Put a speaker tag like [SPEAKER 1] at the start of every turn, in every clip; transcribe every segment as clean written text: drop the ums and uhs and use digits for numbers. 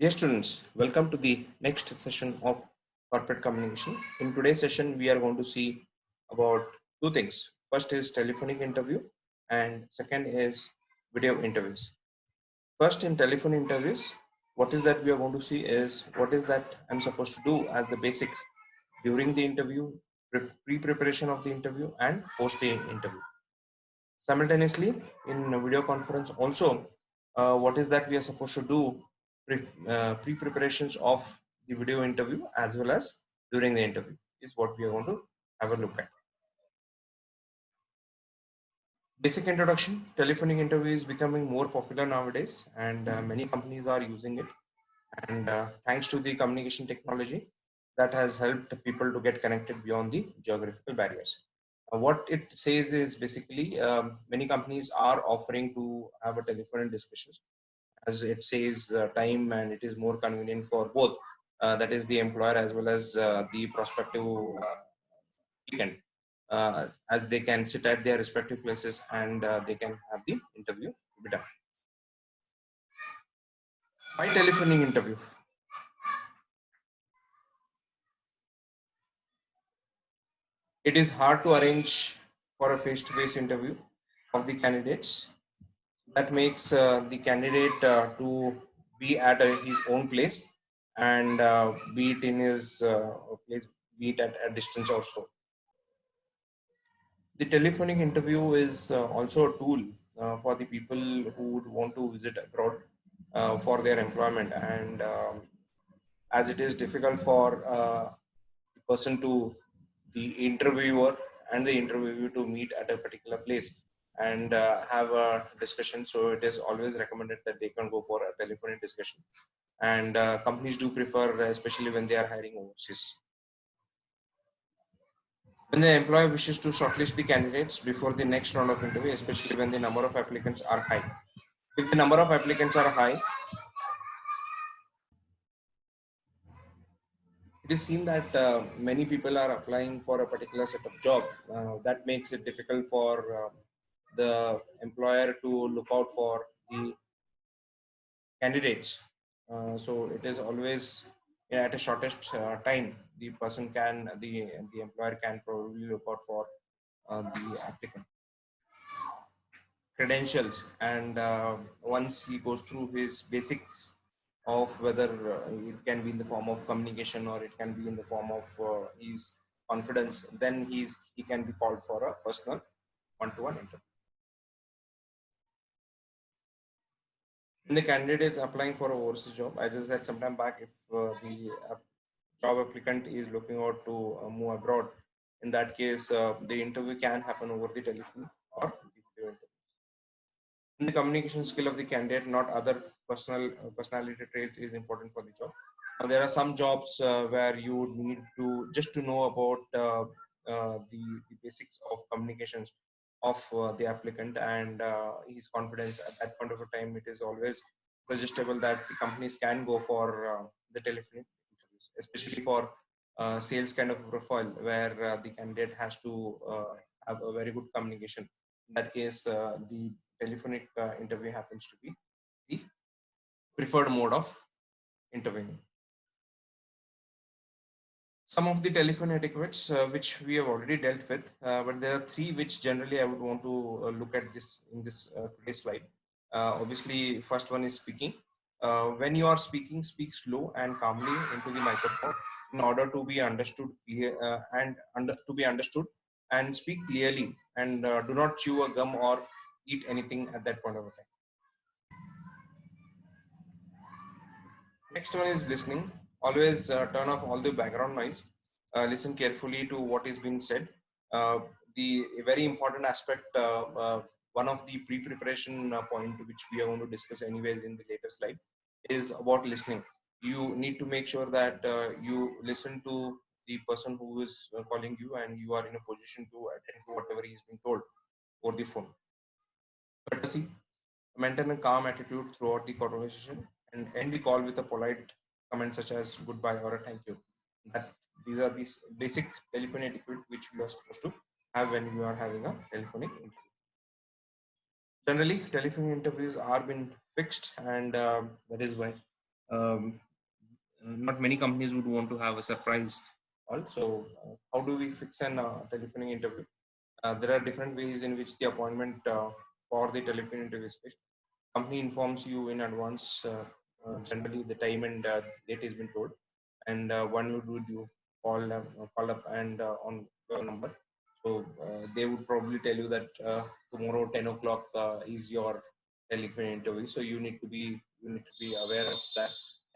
[SPEAKER 1] Dear students, welcome to the next session of corporate communication. In today's session, we are going to see about two things. First is telephonic interview and second is video interviews. First, in telephone interviews, what is that we are going to see is what is that I'm supposed to do as the basics during the interview, pre-preparation of the interview and post the interview. Simultaneously, in a video conference also, what is that we are supposed to do pre-preparations of the video interview as well as during the interview is what we are going to have a look at. Basic introduction. Telephonic interview is becoming more popular nowadays and many companies are using it, and thanks to the communication technology that has helped people to get connected beyond the geographical barriers. What it says is basically many companies are offering to have a telephone discussions, as it saves time and it is more convenient for both, that is the employer as well as the prospective applicant, as they can sit at their respective places and they can have the interview be done. By telephoning interview, it is hard to arrange for a face-to-face interview of the candidates. That makes the candidate to be at his own place and be it in his place, be it at a distance or so. The telephonic interview is also a tool for the people who would want to visit abroad for their employment, and as it is difficult for the person to the interviewer and the interviewer to meet at a particular place and have a discussion, so it is always recommended that they can go for a telephonic discussion, and companies do prefer, especially when they are hiring overseas. When the employer wishes to shortlist the candidates before the next round of interview, especially when the number of applicants are high. If the number of applicants are high, it is seen that many people are applying for a particular set of job. That makes it difficult for the employer to look out for the candidates. So it is always, yeah, at a shortest time the person can the employer can probably look out for the applicant credentials, and once he goes through his basics of whether it can be in the form of communication or it can be in the form of his confidence, then he can be called for a personal one-to-one interview. When the candidate is applying for a overseas job, as I said sometime back, if the job applicant is looking out to move abroad, in that case the interview can happen over the telephone or the video interview. The communication skill of the candidate, not other personality traits, is important for the job. There are some jobs where you would need to just to know about the basics of communications of the applicant and his confidence. At that point of time, it is always suggestible that the companies can go for the telephone interviews, especially for sales kind of profile where the candidate has to have a very good communication. In that case, the telephonic interview happens to be the preferred mode of interviewing. Some of the telephone etiquettes which we have already dealt with, but there are three which generally I would want to look at this in this today's slide. Obviously, first one is speaking. When you are speaking, speak slow and calmly into the microphone in order to be understood clear, to be understood, and speak clearly, and do not chew a gum or eat anything at that point of time. Next one is listening. Always turn off all the background noise. Listen carefully to what is being said. The very important aspect, one of the pre-preparation point which we are going to discuss anyways in the later slide, is about listening. You need to make sure that you listen to the person who is calling you, and you are in a position to attend to whatever he is being told over the phone. Courtesy. Maintain a calm attitude throughout the conversation and end the call with a polite comment such as goodbye or a thank you. That these are these basic telephonic etiquette which we are supposed to have when you are having a telephonic interview. Generally, telephonic interviews are been fixed, and that is why um, not many companies would want to have a surprise call. So, how do we fix an telephonic interview? There are different ways in which the appointment for the telephone interview is fixed. Company informs you in advance, generally the time and date has been told, and one would you call up and on your number. So they would probably tell you that tomorrow 10 o'clock is your telephone interview. So you need to be aware of that.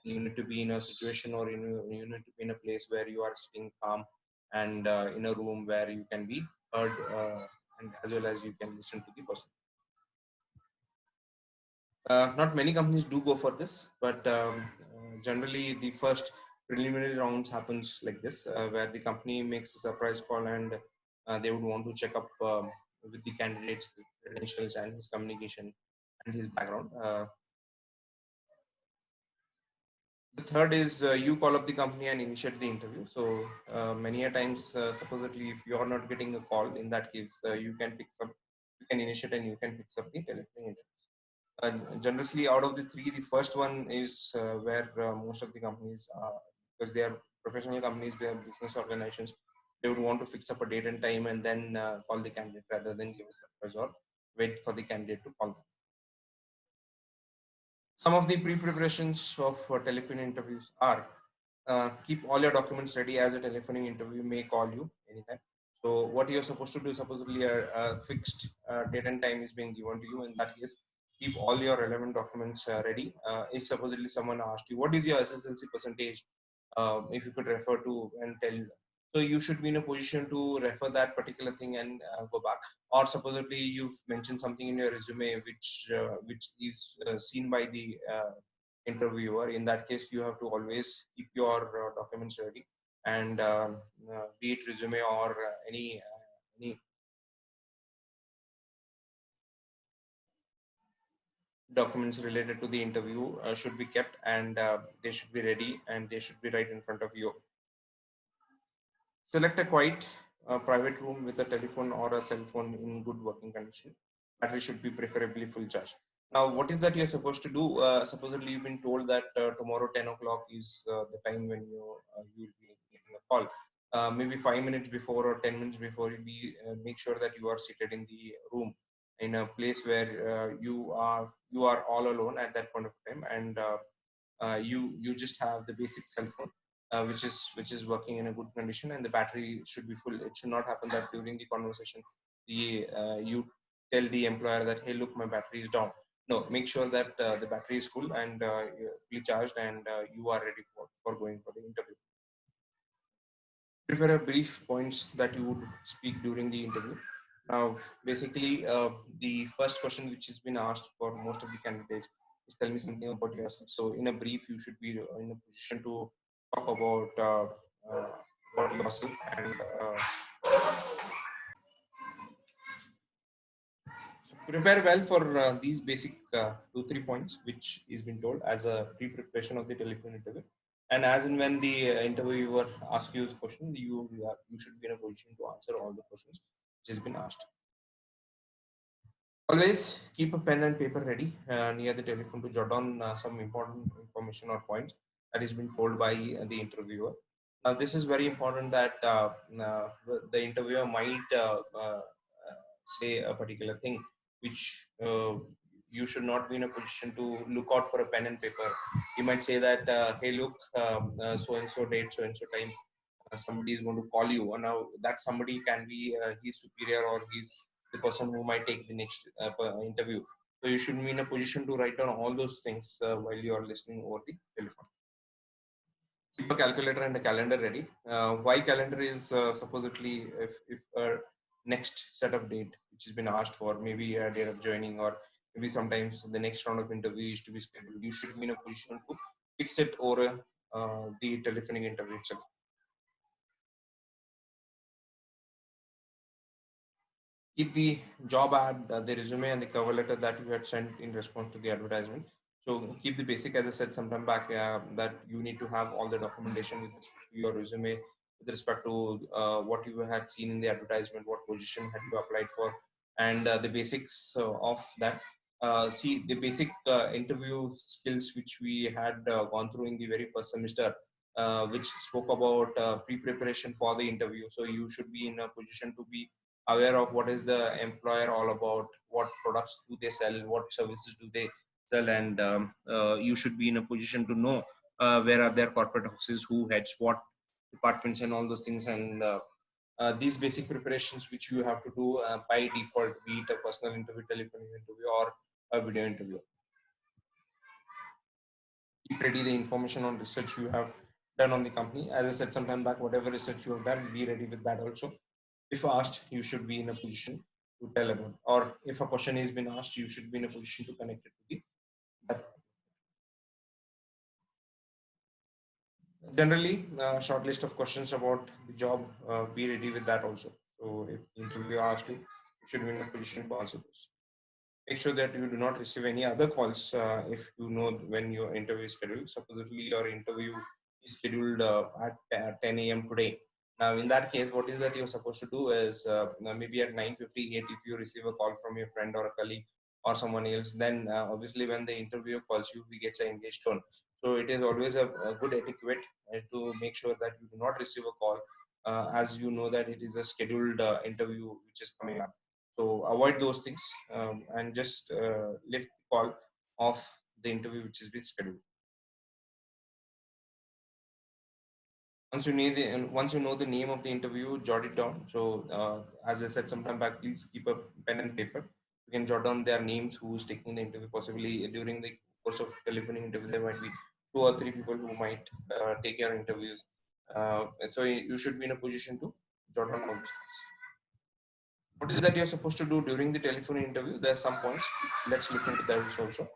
[SPEAKER 1] You need to be in a situation, or you need to be in a place where you are sitting calm and in a room where you can be heard, and as well as you can listen to the person. Not many companies do go for this, but generally the first preliminary rounds happens like this, where the company makes a surprise call, and they would want to check up with the candidate's credentials and his communication and his background. The third is you call up the company and initiate the interview. So many a times, supposedly, if you are not getting a call, in that case, you can initiate and you can fix up the telephone interview. Generously, out of the three, the first one is where most of the companies, because they are professional companies, they are business organizations, they would want to fix up a date and time and then call the candidate rather than give a surprise or wait for the candidate to call them. Some of the pre-preparations of telephone interviews are keep all your documents ready, as a telephonic interview may call you anytime. So what you're supposed to do, supposedly a fixed date and time is being given to you. In that case, keep all your relevant documents ready. If supposedly someone asked you, what is your SSLC percentage? If you could refer to and tell, so you should be in a position to refer that particular thing and go back. Or supposedly you've mentioned something in your resume which is seen by the interviewer. In that case, you have to always keep your documents ready, and be it resume or any documents related to the interview should be kept, and they should be ready, and they should be right in front of you. Select a quiet private room with a telephone or a cell phone in good working condition. Battery should be preferably full charge. Now, what is that you're supposed to do? Supposedly, you've been told that tomorrow 10 o'clock is the time when you'll be getting a call. Maybe 5 minutes before or 10 minutes before, make sure that you are seated in the room in a place where you are all alone at that point of time, and you just have the basic cell phone, which is working in a good condition, and the battery should be full. It should not happen that during the conversation you tell the employer that, hey, look, my battery is down. No, make sure that the battery is full and fully charged, and you are ready for going for the interview. Prepare a brief points that you would speak during the interview. Now, basically, the first question which has been asked for most of the candidates is, tell me something about yourself. So, in a brief, you should be in a position to talk uh, about yourself, and so prepare well for these basic 2 3 points which is been told as a pre-preparation of the telephone interview. And as and when the interviewer asks you a question, you should be in a position to answer all the questions which has been asked. Always keep a pen and paper ready near the telephone to jot down some important information or points that has been told by the interviewer. Now, this is very important that the interviewer might say a particular thing which you should not be in a position to look out for a pen and paper. He might say that, hey, look, so and so date, so and so time, somebody is going to call you. And now that somebody can be his superior, or he's the person who might take the next interview. So you should be in a position to write down all those things while you are listening over the telephone. Keep a calculator and a calendar ready. Why calendar is supposedly if a next set of date which has been asked for, maybe a date of joining, or maybe sometimes the next round of interview is to be scheduled. You should be in a position to fix it over the telephonic interview itself. Keep the job ad, the resume, and the cover letter that you had sent in response to the advertisement. So keep the basic, as I said sometime back, that you need to have all the documentation with respect to your resume, with respect to what you had seen in the advertisement, what position had you applied for, and the basics of that. see the basic interview skills which we had gone through in the very first semester, which spoke about pre-preparation for the interview. So you should be in a position to be aware of what is the employer all about, what products do they sell, what services do they sell, and you should be in a position to know where are their corporate offices, who heads what departments, and all those things. And these basic preparations which you have to do by default, be it a personal interview, telephone interview, or a video interview. Keep ready the information on research you have done on the company. As I said sometime back, whatever research you have done, be ready with that also. If asked, you should be in a position to tell about, or if a question has been asked, you should be in a position to connect it to the that. Generally, short list of questions about the job, be ready with that also. So if the interview asked you should be in a position to answer those. Make sure that you do not receive any other calls if you know when your interview is scheduled. Supposedly your interview is scheduled at 10 a.m. today. Now, in that case, what is that you're supposed to do is maybe at 9:58, if you receive a call from your friend or a colleague or someone else, then obviously when the interviewer calls you, he gets an engaged tone. So it is always a good etiquette to make sure that you do not receive a call as you know that it is a scheduled interview which is coming up. So avoid those things and just lift the call of the interview which has been scheduled. Once you know the name of the interview, jot it down. So as I said sometime back, please keep a pen and paper. You can jot down their names, who is taking the interview. Possibly during the course of telephone interview, there might be 2 or 3 people who might take your interviews. And so you should be in a position to jot down all those things. What is that you're supposed to do during the telephone interview? There are some points. Let's look into that also.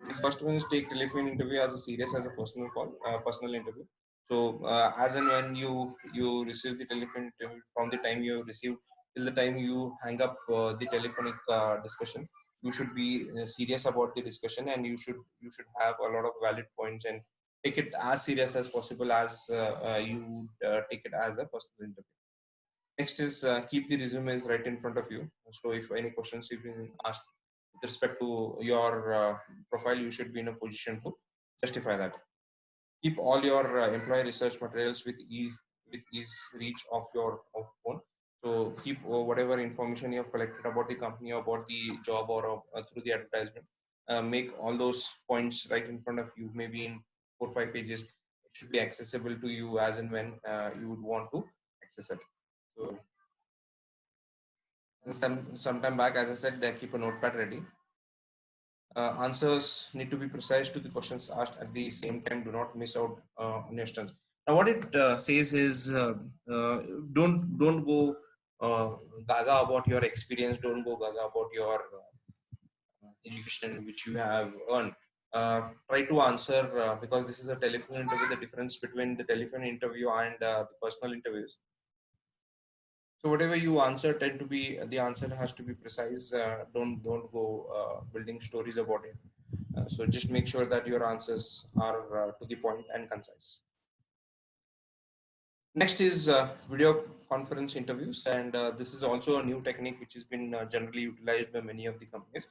[SPEAKER 1] The first one is take telephone interview as a serious as a personal call, personal interview. So as and when you receive the telephone interview, from the time you receive till the time you hang up the telephonic discussion, you should be serious about the discussion, and you should have a lot of valid points and take it as serious as possible as you would take it as a personal interview. Next is keep the resumes right in front of you. So if any questions you've been asked with respect to your profile, you should be in a position to justify that. Keep all your employee research materials with ease reach of your phone. So keep whatever information you have collected about the company, about the job, or through the advertisement. Make all those points right in front of you, maybe in 4 or 5 pages. It should be accessible to you as and when you would want to access it. So and sometime back, as I said, they keep a notepad ready. Answers need to be precise to the questions asked at the same time. Do not miss out on your strengths. Now, what it says is uh, don't go uh, gaga about your experience. Don't go gaga about your education which you have earned. Try to answer because this is a telephone interview. The difference between the telephone interview and the personal interviews, so whatever you answer tend to be the answer has to be precise. Don't go building stories about it. So just make sure that your answers are to the point and concise. Next is video conference interviews, and this is also a new technique which has been generally utilized by many of the companies.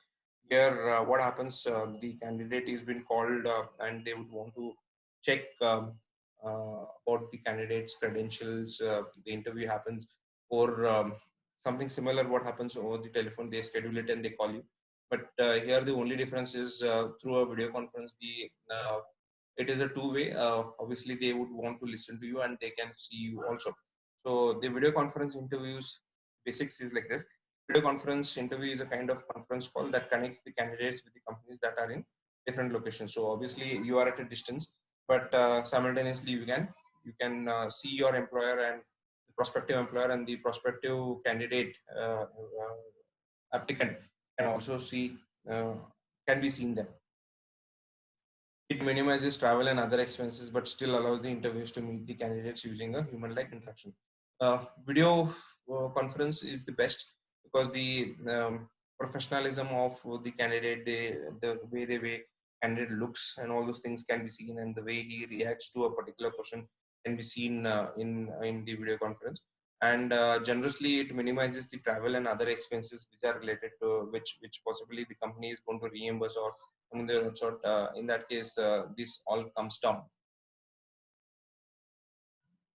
[SPEAKER 1] Here, what happens? The candidate is been called, and they would want to check about the candidate's credentials. The interview happens, or something similar. What happens over the telephone? They schedule it and they call you. But here, the only difference is through a video conference. The it is a two-way. Obviously, they would want to listen to you and they can see you also. So the video conference interviews basics is like this. Video conference interview is a kind of conference call that connects the candidates with the companies that are in different locations. So obviously you are at a distance, but simultaneously you can see your employer and the prospective employer and the prospective candidate applicant can also see uh, can be seen there. It minimizes travel and other expenses, but still allows the interviews to meet the candidates using a human-like interaction. Video conference is the best because the professionalism of the candidate, the way candidate looks, and all those things can be seen, and the way he reacts to a particular question can be seen in the video conference. and generously it minimizes the travel and other expenses which are related to which possibly the company is going to reimburse or something of that sort. In that case, this all comes down.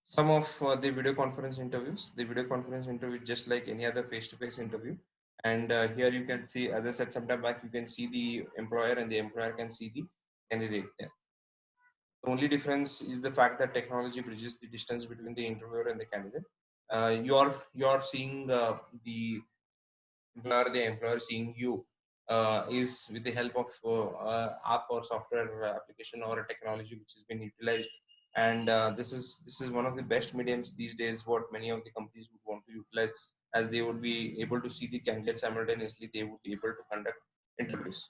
[SPEAKER 1] Some of the video conference interviews. The video conference interview just like any other face-to-face interview. And here you can see, as I said sometime back, you can see the employer and the employer can see the candidate there. The only difference is the fact that technology bridges the distance between the interviewer and the candidate. You're seeing the employer, the employer seeing you is with the help of app or software application or a technology which has been utilized. And this is one of the best mediums these days what many of the companies would want to utilize, as they would be able to see the candidate simultaneously. They would be able to conduct interviews.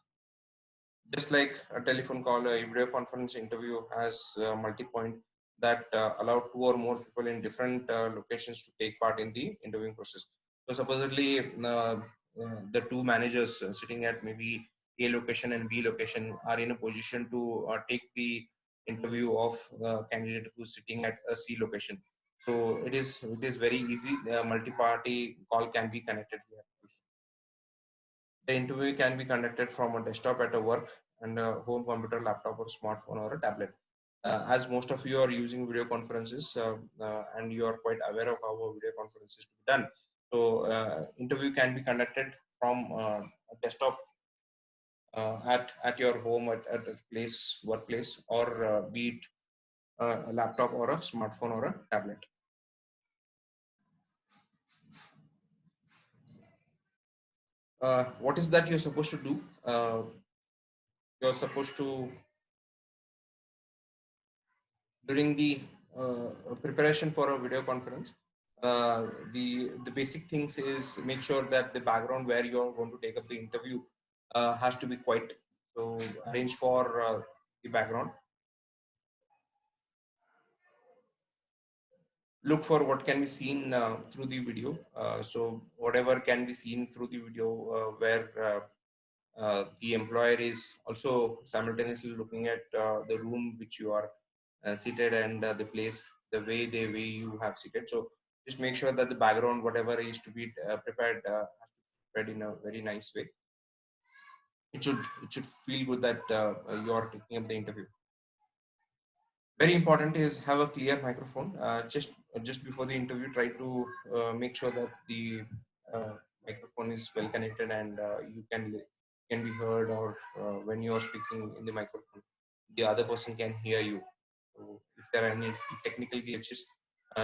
[SPEAKER 1] Just like a telephone call, a video conference interview has multi-point that allow two or more people in different locations to take part in the interviewing process. So supposedly the two managers sitting at maybe A location and B location are in a position to take the interview of candidate who's sitting at a C location. So it is very easy. Multi-party call can be connected here. The interview can be conducted from a desktop at a work and a home computer, laptop, or smartphone or a tablet. As most of you are using video conferences and you are quite aware of how a video conference is to be done. So interview can be conducted from a desktop at your home, at a place, workplace, or be it a laptop or a smartphone or a tablet. What is that you're supposed to do? You're supposed to, during the preparation for a video conference, the basic things is make sure that the background where you are going to take up the interview has to be quiet. So arrange for the background. Look for what can be seen through the video. So whatever can be seen through the video, where the employer is also simultaneously looking at the room which you are seated, and the place, the way you have seated. So just make sure that the background, whatever is to be prepared, has to be prepared in a very nice way. It should feel good that you are taking up the interview. Very important is have a clear microphone. Just before the interview, try to make sure that the uh, microphone is well connected and you can be heard, or when you are speaking in the microphone, the other person can hear you. So if there are any technical glitches,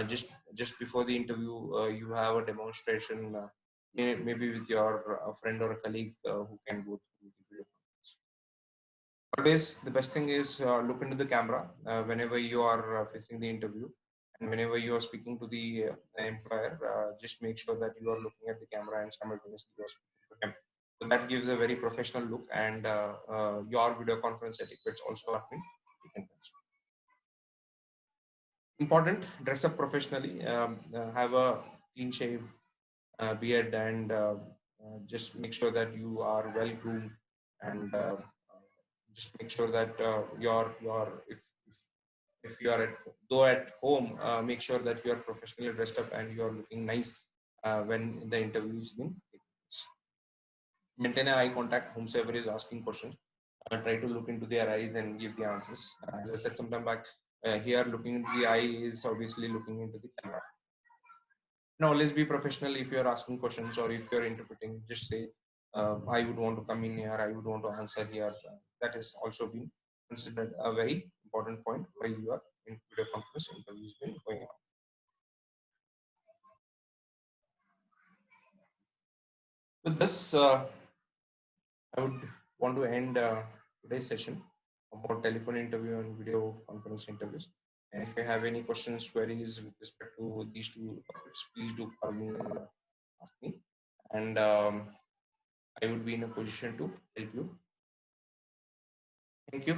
[SPEAKER 1] just before the interview, you have a demonstration, maybe with your friend or a colleague who can go through the video. Always the best thing is look into the camera whenever you are facing the interview, and whenever you are speaking to the employer, just make sure that you are looking at the camera and simultaneously you are speaking to him. So that gives a very professional look, and your video conference etiquettes also have been taken care of. Important, dress up professionally. Have a clean shave, beard, and just make sure that you are well groomed, and just make sure that your if you are at home, make sure that you are professionally dressed up and you are looking nice when the interview is being taken place. Maintain eye contact whomsoever is asking questions. Try to look into their eyes and give the answers. As I said sometime back, here looking into the eye is obviously looking into the camera. And always be professional. If you are asking questions or if you are interpreting, just say, I would want to come in here, I would want to answer here. That is also been considered a very important point while you are in video conference interviews been going on. With this, I would want to end today's session about telephone interview and video conference interviews. And if you have any questions, queries with respect to these two topics, please do call me and ask me. And I would be in a position to help you. Thank you.